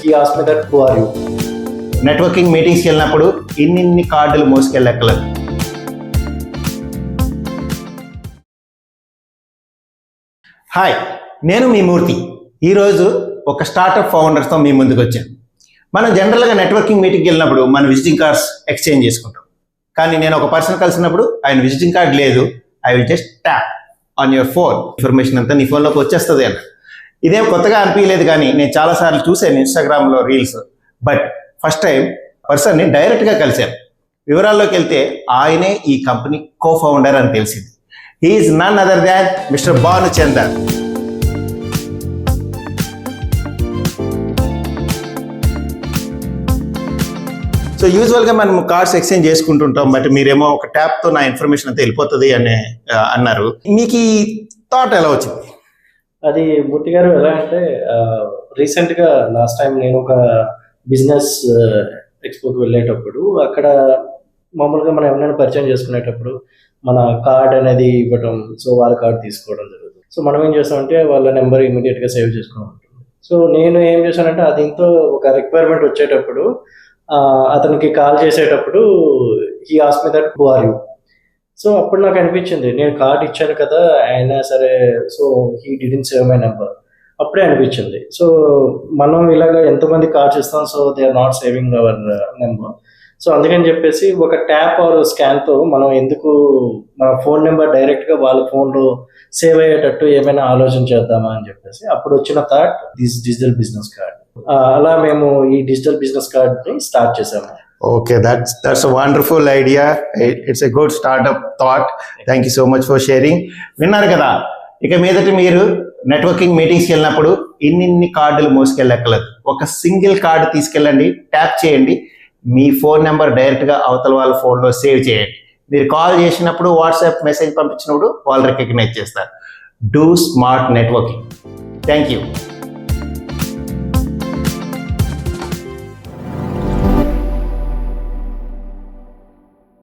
he asked me that, who are you? Networking మీటింగ్స్కి వెళ్ళినప్పుడు ఇన్ని కార్డులు మోసుకెళ్ళక్కలేదు. హాయ్, నేను మీ మూర్తి. ఈరోజు ఒక స్టార్టప్ ఫౌండర్స్తో మీ ముందుకు వచ్చాను. మనం జనరల్గా నెట్వర్కింగ్ మీటింగ్కి వెళ్ళినప్పుడు మన విజిటింగ్ కార్డ్స్ ఎక్స్చేంజ్ చేసుకుంటాం. కానీ నేను ఒక పర్సన్ కలిసినప్పుడు ఆయన విజిటింగ్ కార్డ్ లేదు, I will just tap on your phone, information అంతా నీ ఫోన్లోకి వచ్చేస్తుంది అన్న. ఇదేం కొత్తగా అనిపించలేదు, కానీ నేను చాలాసార్లు చూశాను ఇన్స్టాగ్రామ్లో రీల్స్. బట్ ఫస్ట్ టైం పర్సన్ని డైరెక్ట్గా కలిశాను. వివరాల్లోకి వెళ్తే ఆయనే ఈ కంపెనీ కో ఫౌండర్ అని తెలిసింది. He is none other than Mr Bhanuchander. So యూజువల్గా మనం కార్డ్స్ ఎక్స్చేంజ్ చేసుకుంటుంటాం, బట్ మీరేమో ఒక ట్యాప్తో నా ఇన్ఫర్మేషన్ అంతా వెళ్ళిపోతుంది అని అన్నారు. మీకు ఈ థాట్ ఎలా వచ్చింది? అది మూర్తి గారు ఎలా అంటే, రీసెంట్గా లాస్ట్ టైం నేను ఒక బిజినెస్ ఎక్స్పోకి వెళ్ళేటప్పుడు అక్కడ మామూలుగా మనం ఎవరైనా పరిచయం చేసుకునేటప్పుడు మన కార్డ్ అనేది ఇవ్వటం, సో వాళ్ళ కార్డ్ తీసుకోవడం జరుగుతుంది. సో మనం ఏం చేస్తామంటే వాళ్ళ నెంబర్ ఇమీడియట్గా సేవ్ చేసుకోవడం ఉంటుంది. సో నేను ఏం చేశానంటే, దీంతో ఒక రిక్వైర్మెంట్ వచ్చేటప్పుడు అతనికి కాల్ చేసేటప్పుడు he asked me that, who are you? So అప్పుడు నాకు అనిపించింది, నేను కార్డ్ ఇచ్చాను కదా అయినా సరే, so he didn't save my number. అప్పుడే అనిపించింది, సో మనం ఇలాగ ఎంతమంది కార్డ్స్ ఇస్తాం, so they are not saving our number. So అందుకని చెప్పేసి ఒక ట్యాప్ ఆర్ స్కాన్తో మనం ఎందుకు మన ఫోన్ నెంబర్ డైరెక్ట్గా వాళ్ళ ఫోన్లో సేవ్ అయ్యేటట్టు ఏమైనా ఆలోచన చేద్దామా అని చెప్పేసి అప్పుడు వచ్చిన thought this digital business card. అలా మేము ఈ డిజిటల్ బిజినెస్ కార్డ్ని స్టార్ట్ చేసాము. Okay, that's a wonderful idea. It's a good startup thought. Thank you so much for sharing. విన్నారు కదా, ఇక మీదట మీరు నెట్వర్కింగ్ మీటింగ్స్కి వెళ్ళినప్పుడు ఇన్ని కార్డులు మోసుకెళ్ళక్కలేదు. ఒక సింగిల్ కార్డు తీసుకెళ్ళండి, ట్యాప్ చేయండి, మీ ఫోన్ నెంబర్ డైరెక్ట్గా అవతల వాళ్ళ ఫోన్లో సేవ్ చేయండి. మీరు కాల్ చేసినప్పుడు, వాట్సాప్ మెసేజ్ పంపించినప్పుడు వాళ్ళు రికగ్నైజ్ చేస్తారు. Do smart networking. Thank you.